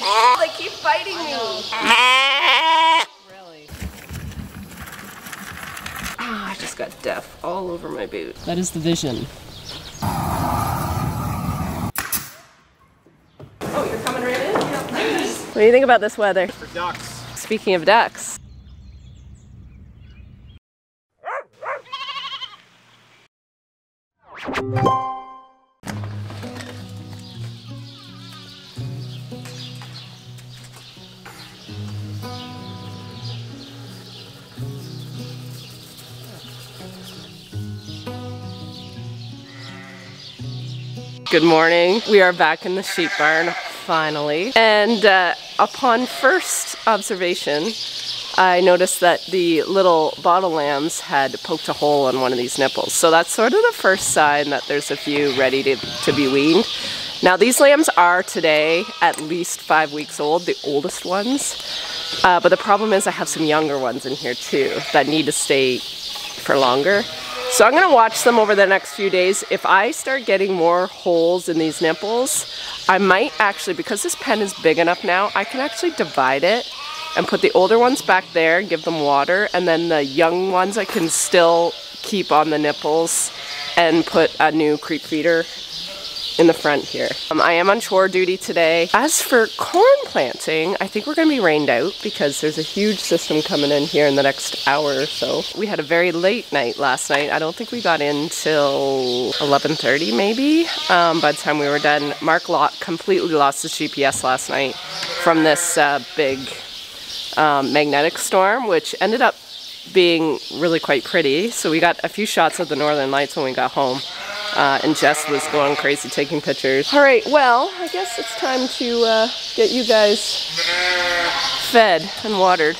They keep biting me. Really? Ah, I just got death all over my boot. That is the vision. Oh, you're coming right in? Yeah, nice. What do you think about this weather? For ducks. Speaking of ducks. Good morning. We are back in the sheep barn, finally. And upon first observation, I noticed that the little bottle lambs had poked a hole in one of these nipples. So that's sort of the first sign that there's a few ready to be weaned. Now these lambs are today at least 5 weeks old, the oldest ones. But the problem is I have some younger ones in here too that need to stay for longer. So I'm going to watch them over the next few days. If I start getting more holes in these nipples, I might actually, because this pen is big enough now, I can actually divide it and put the older ones back there, give them water, and then the young ones I can still keep on the nipples and put a new creep feeder in the front here. I am on chore duty today. As for corn planting, I think we're going to be rained out because there's a huge system coming in here in the next hour or so. We had a very late night last night. I don't think we got in till 11:30 maybe. By the time we were done, Mark completely lost his GPS last night from this big magnetic storm, which ended up being really quite pretty. So we got a few shots of the northern lights when we got home. And Jess was going crazy taking pictures. All right, well, I guess it's time to get you guys fed and watered.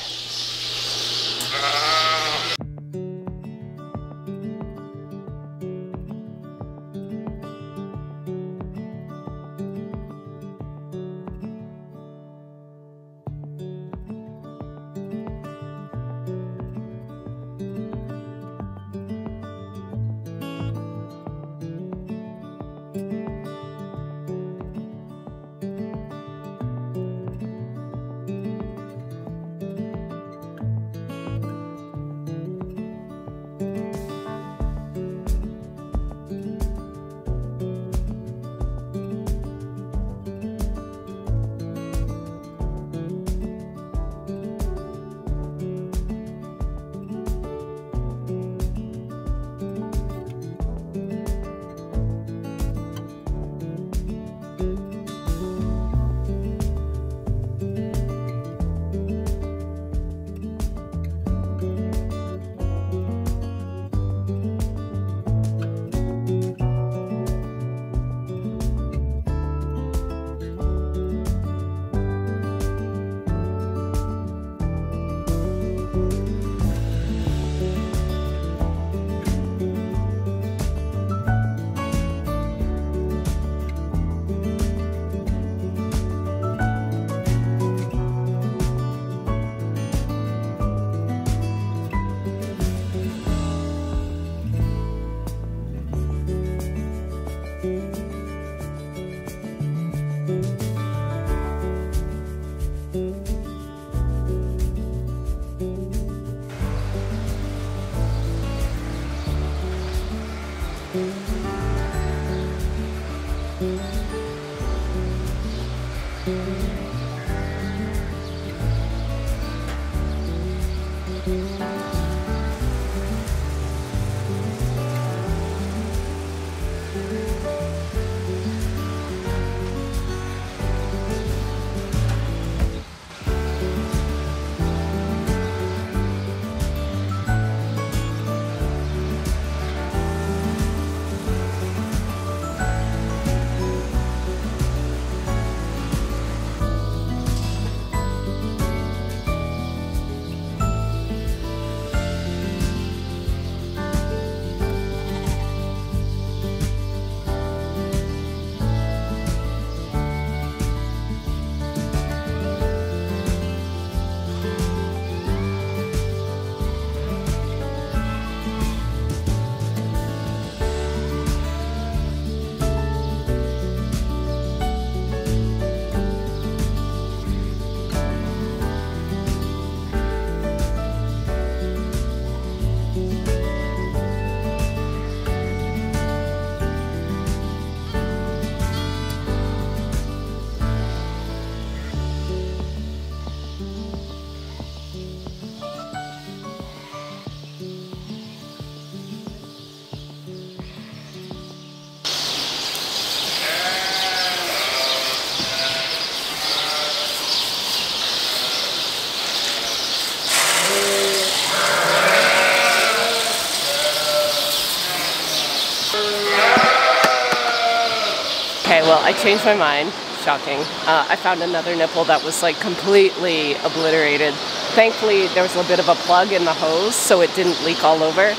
Okay, well, I changed my mind. Shocking. I found another nipple that was like completely obliterated. Thankfully, there was a bit of a plug in the hose, so it didn't leak all over.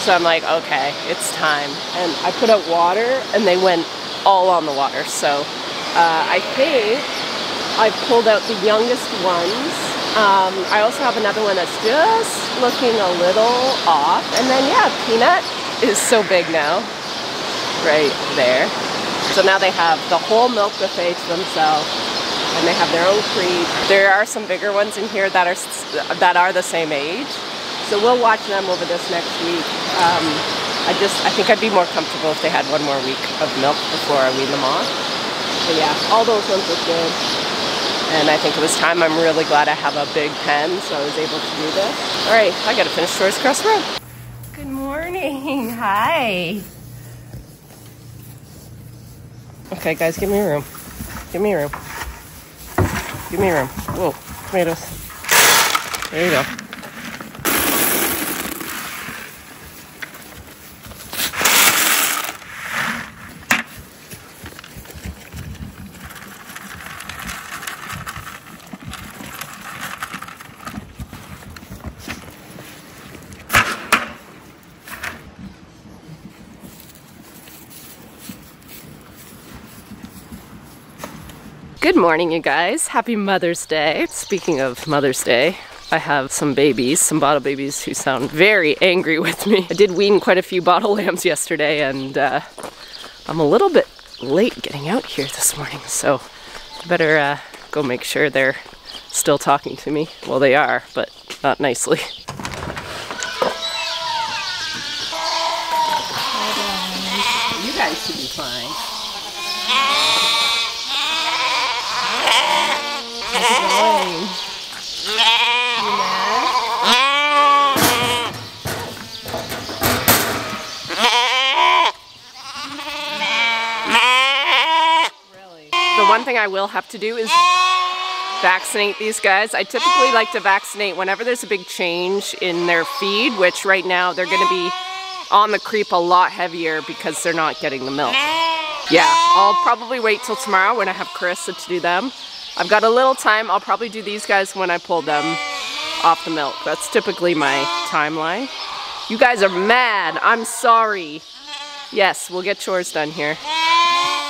So I'm like, okay, it's time. And I put out water, and they went all on the water. So I think I've pulled out the youngest ones. I also have another one that's just looking a little off. And then, yeah, Peanut is so big now. Right there. So now they have the whole milk buffet to themselves, and they have their own creed. There are some bigger ones in here that are the same age. So we'll watch them over this next week. I think I'd be more comfortable if they had one more week of milk before I wean them off. But yeah, all those ones look good. And I think it was time. I'm really glad I have a big pen, so I was able to do this. All right, I gotta finish chores across the road. Good morning, hi. Okay, guys, give me a room. Give me a room. Give me a room. Whoa, tomatoes. There you go. Good morning, you guys. Happy Mother's Day. Speaking of Mother's Day, I have some babies, some bottle babies who sound very angry with me. I did wean quite a few bottle lambs yesterday, and I'm a little bit late getting out here this morning, so I better go make sure they're still talking to me. Well, they are, but not nicely. You guys should be fine. The one thing I will have to do is vaccinate these guys. I typically like to vaccinate whenever there's a big change in their feed, which right now they're going to be on the creep a lot heavier because they're not getting the milk. Yeah, I'll probably wait till tomorrow when I have Carissa to do them. I've got a little time. I'll probably do these guys when I pull them off the milk. That's typically my timeline. You guys are mad. I'm sorry. Yes, we'll get chores done here.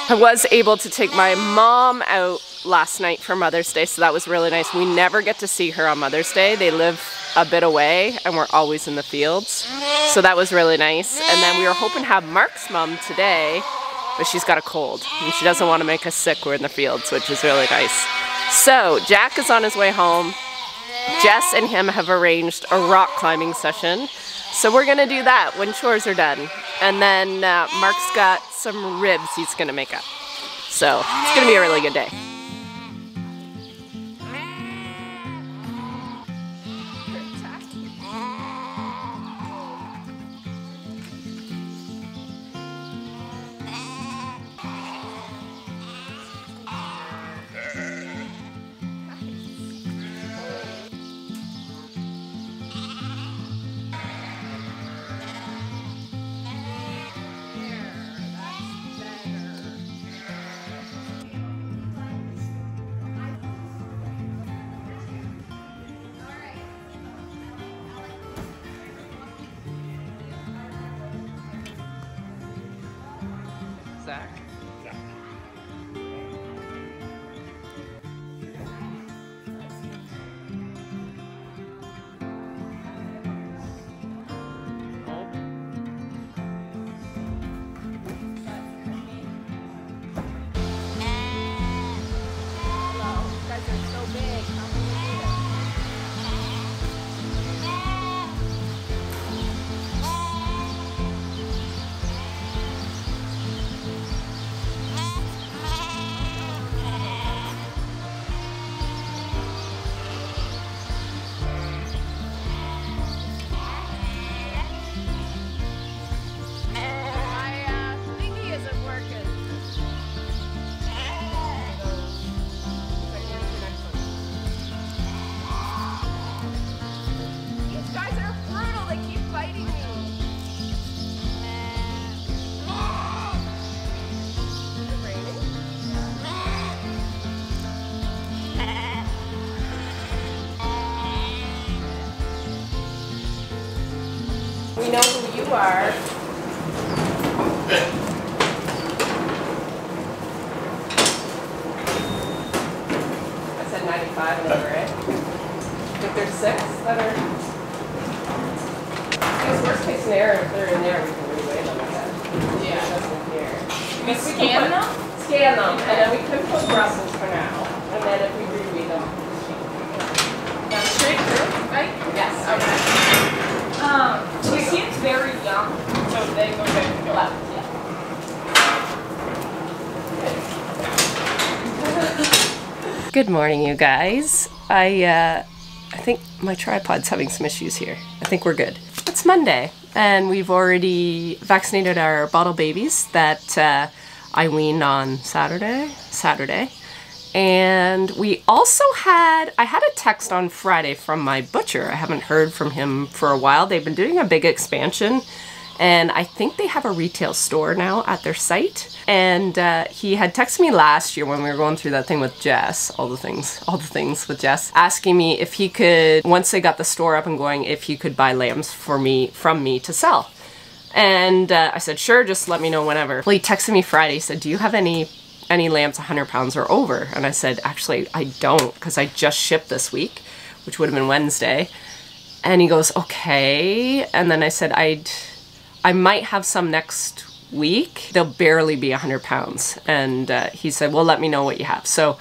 I was able to take my mom out last night for Mother's Day, so that was really nice. We never get to see her on Mother's Day. They live a bit away, and we're always in the fields. So that was really nice. And then we were hoping to have Mark's mom today, but she's got a cold, and she doesn't want to make us sick. We're in the fields, which is really nice. So, Jack is on his way home. Jess and him have arranged a rock climbing session. So we're gonna do that when chores are done. And then Mark's got some ribs he's gonna make up. So, it's gonna be a really good day. are. I said 95 and over, right? I think there's 6 that are. I guess worst case scenario, if they're in there, we can reweigh them again. Yeah. Doesn't here. We scan them? Scan them, and then we can put Brussels for now. And then if we reweigh them, that's straight through, right? Yes. Okay. He seems very young, so they go back to left. Yeah. Good morning, you guys. I think my tripod's having some issues here. I think we're good. It's Monday, and we've already vaccinated our bottle babies that I weaned on Saturday. And we also I had a text on Friday from my butcher. I haven't heard from him for a while. They've been doing a big expansion, and I think they have a retail store now at their site. And he had texted me last year when we were going through that thing with Jess, all the things with Jess, asking me if he could, once they got the store up and going, if he could buy lambs from me to sell. And I said, sure, just let me know whenever. Well, he texted me Friday. He said, do you have any lambs 100 pounds or over? And I said, actually, I don't, because I just shipped this week, which would have been Wednesday. And he goes, okay. And then I said, I might have some next week. They'll barely be 100 pounds. And he said, well, let me know what you have. So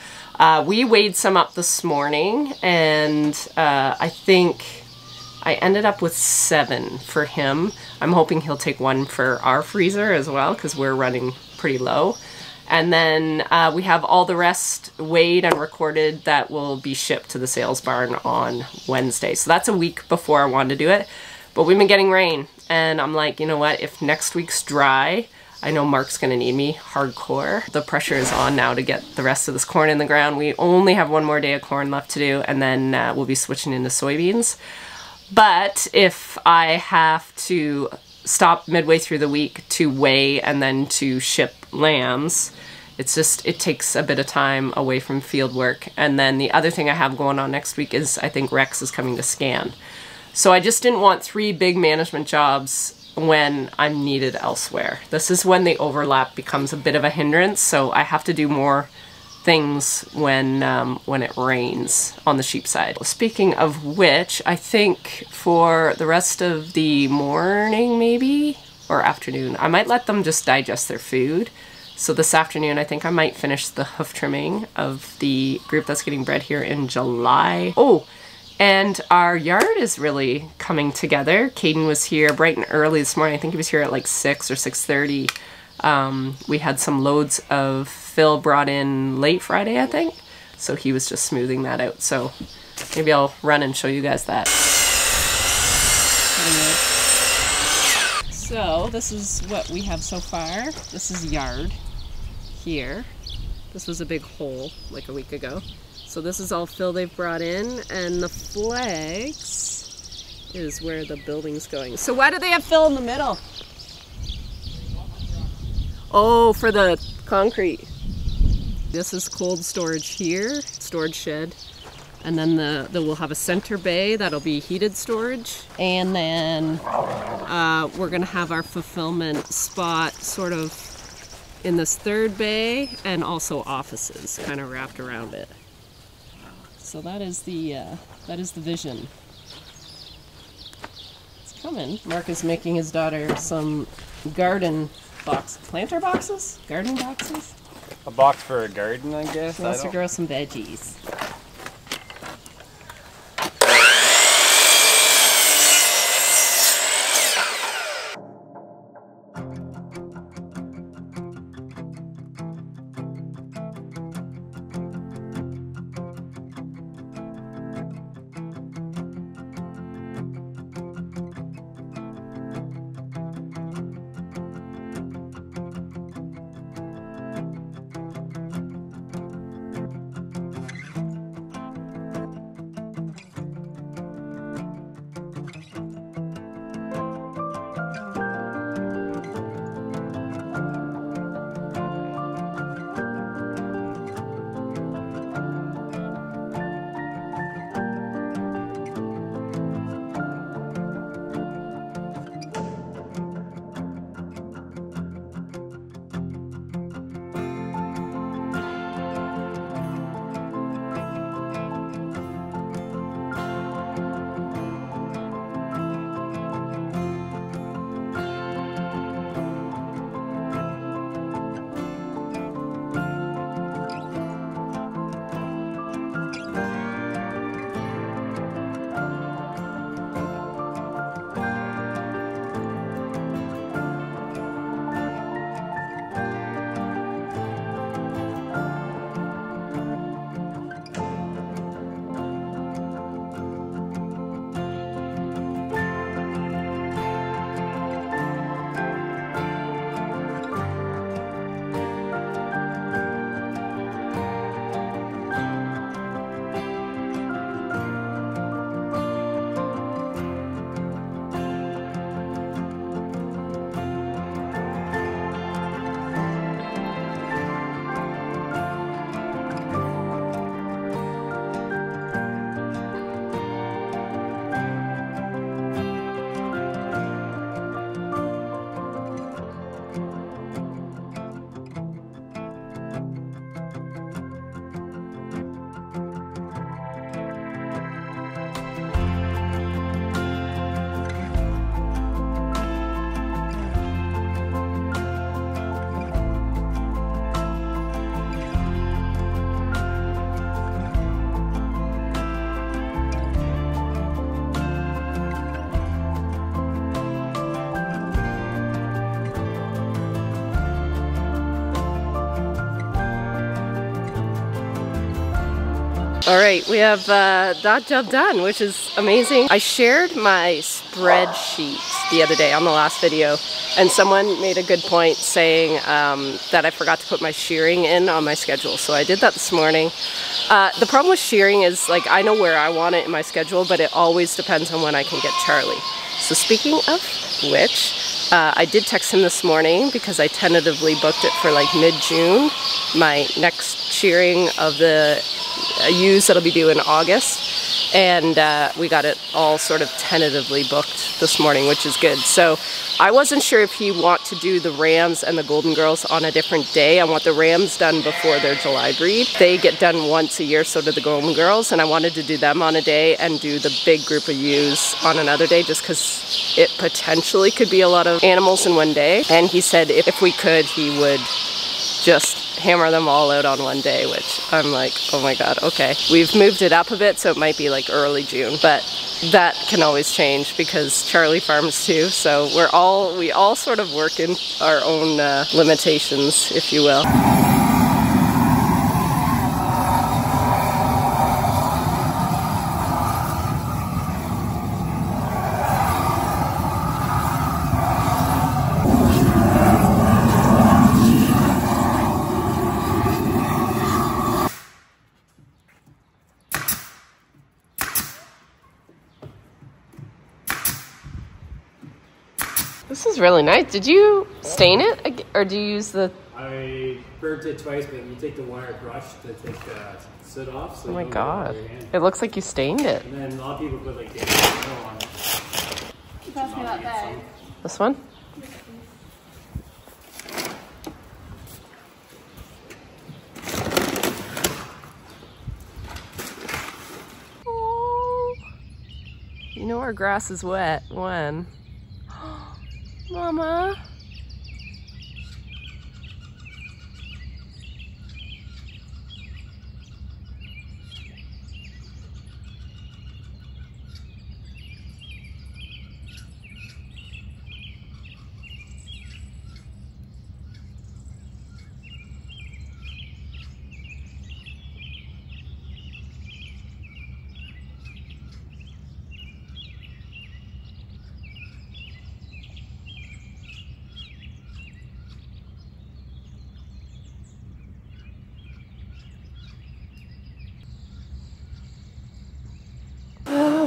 we weighed some up this morning, and I think I ended up with 7 for him. I'm hoping he'll take 1 for our freezer as well, because we're running pretty low. And then we have all the rest weighed and recorded that will be shipped to the sales barn on Wednesday. So that's a week before I wanted to do it. But we've been getting rain, and I'm like, you know what, if next week's dry, I know Mark's gonna need me hardcore. The pressure is on now to get the rest of this corn in the ground. We only have 1 more day of corn left to do, and then we'll be switching into soybeans. But if I have to stop midway through the week to weigh and then to ship lambs, it takes a bit of time away from field work. And then the other thing I have going on next week is I think Rex is coming to scan. So I just didn't want 3 big management jobs when I'm needed elsewhere. This is when the overlap becomes a bit of a hindrance, so I have to do more things when it rains on the sheep side. Speaking of which, I think for the rest of the morning maybe, or afternoon, I might let them just digest their food. So this afternoon, I think I might finish the hoof trimming of the group that's getting bred here in July. Oh, and our yard is really coming together. Caden was here bright and early this morning. I think he was here at like 6 or 6:30. We had some loads of fill brought in late Friday, I think. So he was just smoothing that out. So maybe I'll run and show you guys that. So this is what we have so far. This is yard here. This was a big hole like a week ago. So this is all fill they've brought in, and the flags is where the building's going. So why do they have fill in the middle? Oh, for the concrete. This is cold storage here, storage shed. And then we'll have a center bay that'll be heated storage. And then we're gonna have our fulfillment spot sort of in this 3rd bay, and also offices kind of wrapped around it. So that is the vision. It's coming. Mark is making his daughter some garden planter boxes? Garden boxes? A box for a garden, I guess. She wants to grow some veggies. All right, we have that job done, which is amazing. I shared my spreadsheet the other day on the last video, and someone made a good point saying that I forgot to put my shearing in on my schedule. So I did that this morning. The problem with shearing is, like, I know where I want it in my schedule, but it always depends on when I can get Charlie. So speaking of which, I did text him this morning because I tentatively booked it for like mid-June, my next shearing of the ewes that'll be due in August, and we got it all sort of tentatively booked this morning, which is good. So I wasn't sure if he want to do the rams and the golden girls on a different day. I want the rams done before their July breed. They get done once a year, so do the golden girls, and I wanted to do them on a day and do the big group of ewes on another day, just because it potentially could be a lot of animals in one day. And he said if we could, he would just hammer them all out on one day, which I'm like, oh my god, okay. We've moved it up a bit, so it might be like early June, but that can always change because Charlie farms too, so we all sort of work in our own limitations, if you will. This is really nice. Did you stain it, or do you use the... I burnt it twice, but you take the wire brush to take the soot off. So oh my god. It looks like you stained it. And then a lot of people put like oil on it. Pass me that bag. This one? Oh. You know our grass is wet when? Mama.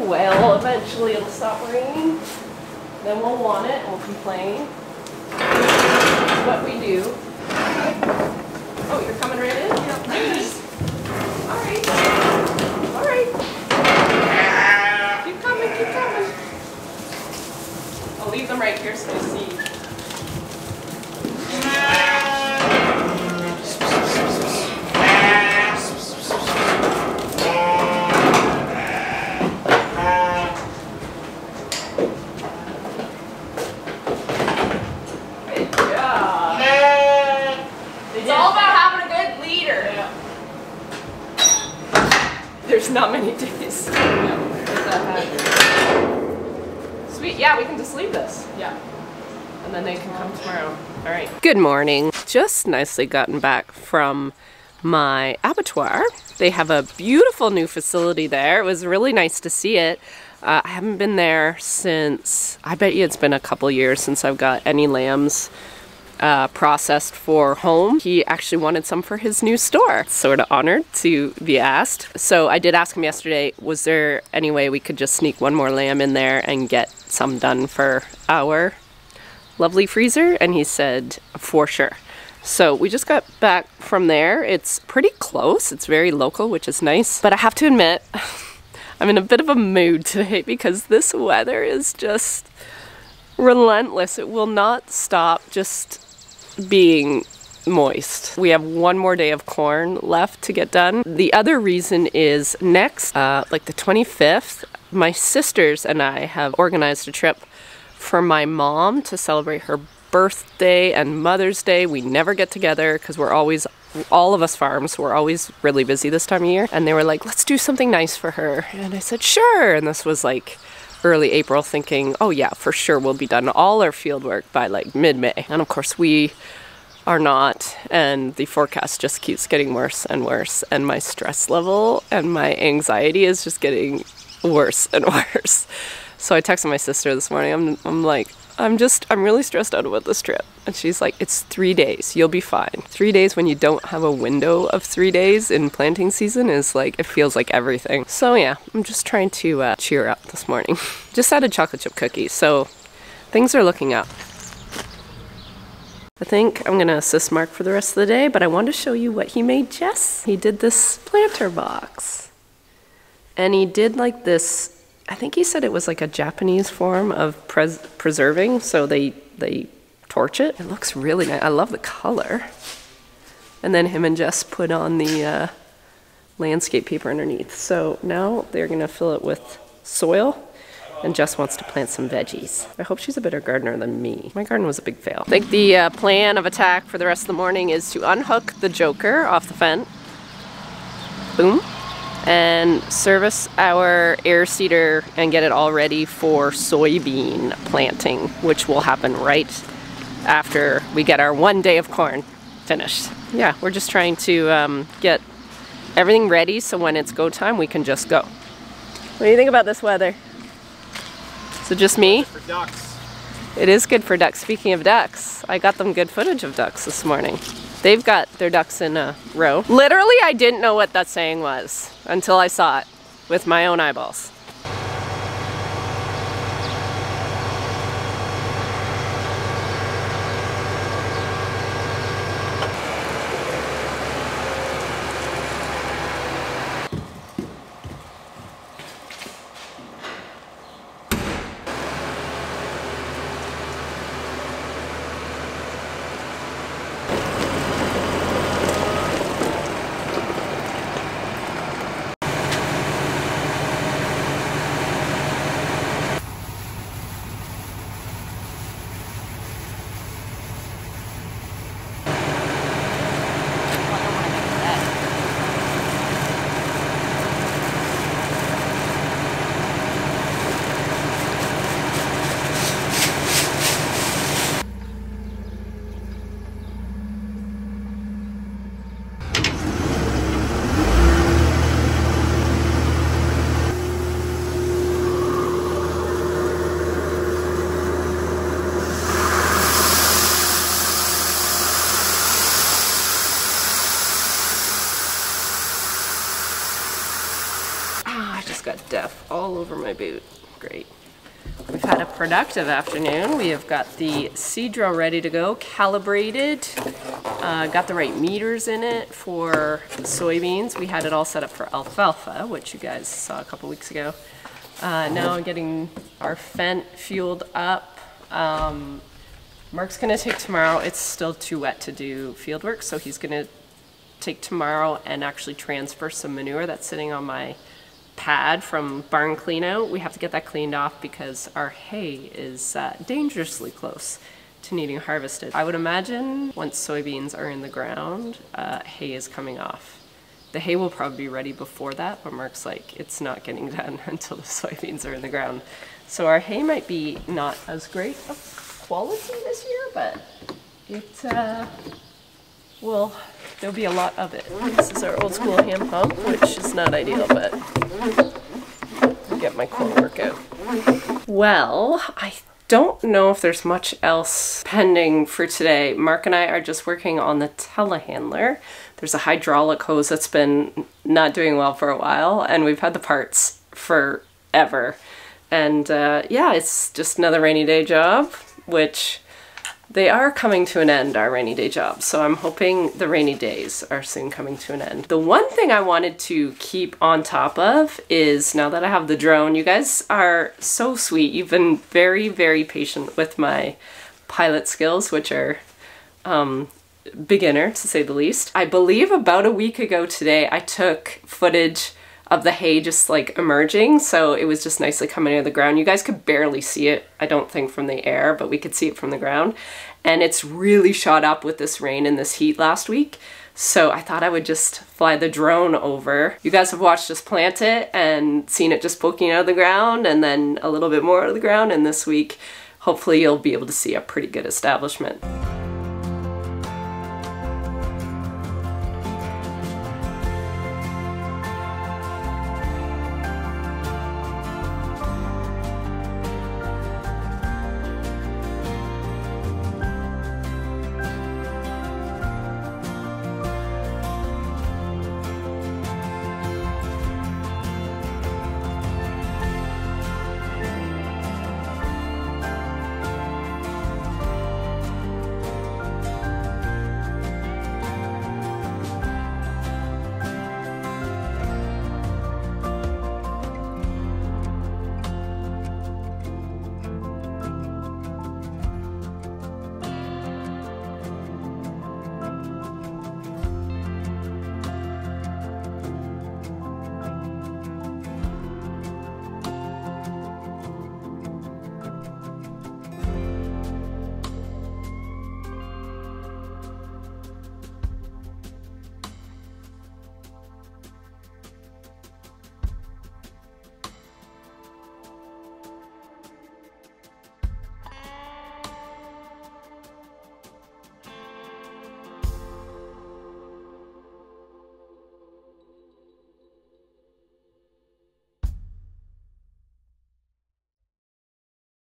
Well, eventually it'll stop raining, then we'll want it and we'll complain. That's what we do. Oh, you're coming right in? Yep. Nice. Alright. Alright. Keep coming, keep coming. I'll leave them right here so they see. There's not many days. Sweet, yeah, we can just leave this. Yeah. And then they can come tomorrow. All right. Good morning. Just nicely gotten back from my abattoir. They have a beautiful new facility there. It was really nice to see it. I haven't been there since, I bet you it's been a couple years since I've got any lambs processed for home. He actually wanted some for his new store. Sort of honored to be asked. So I did ask him yesterday, was there any way we could just sneak one more lamb in there and get some done for our lovely freezer? And he said, for sure. So we just got back from there. It's pretty close. It's very local, which is nice. But I have to admit, I'm in a bit of a mood today because this weather is just relentless. It will not stop just being moist. We have one more day of corn left to get done. The other reason is next, like the 25th, my sisters and I have organized a trip for my mom to celebrate her birthday and Mother's Day. We never get together because we're always, all of us farms, we're always really busy this time of year. And they were like, let's do something nice for her. And I said, sure. And this was like early April, thinking, oh yeah, for sure we'll be done all our field work by like mid-May. And of course we are not, and the forecast just keeps getting worse and worse, and my stress level and my anxiety is just getting worse and worse. So I texted my sister this morning. I'm like, I'm really stressed out about this trip. And she's like, it's 3 days, you'll be fine. 3 days when you don't have a window of 3 days in planting season is like, it feels like everything. So yeah, I'm just trying to cheer up this morning. Just added chocolate chip cookies, so things are looking up. I think I'm gonna assist Mark for the rest of the day, but I wanted to show you what he made Jess. He did this planter box. And he did like this, I think he said it was like a Japanese form of preserving, so they torch it. It looks really nice. I love the color. And then him and Jess put on the landscape paper underneath. So now they're gonna fill it with soil, and Jess wants to plant some veggies. I hope she's a better gardener than me. My garden was a big fail. I think the plan of attack for the rest of the morning is to unhook the Joker off the fence. Boom. And service our air seeder and get it all ready for soybean planting, which will happen right after we get our 1 day of corn finished. Yeah, we're just trying to get everything ready so when it's go time, we can just go. What do you think about this weather? Is it just me? For ducks. It is good for ducks. Speaking of ducks, I got them good footage of ducks this morning. They've got their ducks in a row. Literally, I didn't know what that saying was until I saw it with my own eyeballs. Got death all over my boot. Great. We've had a productive afternoon. We have got the seed drill ready to go, calibrated, got the right meters in it for soybeans. We had it all set up for alfalfa, which you guys saw a couple weeks ago. Now I'm getting our Fent fueled up. Mark's gonna take tomorrow. It's still too wet to do field work, so he's gonna take tomorrow and actually transfer some manure that's sitting on my pad from barn clean out. We have to get that cleaned off because our hay is dangerously close to needing harvested. I would imagine once soybeans are in the ground, hay is coming off. The hay will probably be ready before that, but Mark's like, it's not getting done until the soybeans are in the ground. So our hay might be not as great of quality this year, but it there'll be a lot of it. This is our old school hand pump, which is not ideal, but I'll get my core workout. Well, I don't know if there's much else pending for today. Mark and I are just working on the telehandler. There's a hydraulic hose that's been not doing well for a while, and we've had the parts forever. And yeah, it's just another rainy day job, which they are coming to an end, our rainy day jobs, so I'm hoping the rainy days are soon coming to an end. The one thing I wanted to keep on top of is, now that I have the drone, you guys are so sweet. You've been very, very patient with my pilot skills, which are beginner, to say the least. I believe about a week ago today, I took footage of the hay just like emerging, so it was just nicely coming out of the ground. You guys could barely see it, I don't think, from the air, but we could see it from the ground. And it's really shot up with this rain and this heat last week, so I thought I would just fly the drone over. You guys have watched us plant it and seen it just poking out of the ground and then a little bit more out of the ground, and this week hopefully you'll be able to see a pretty good establishment.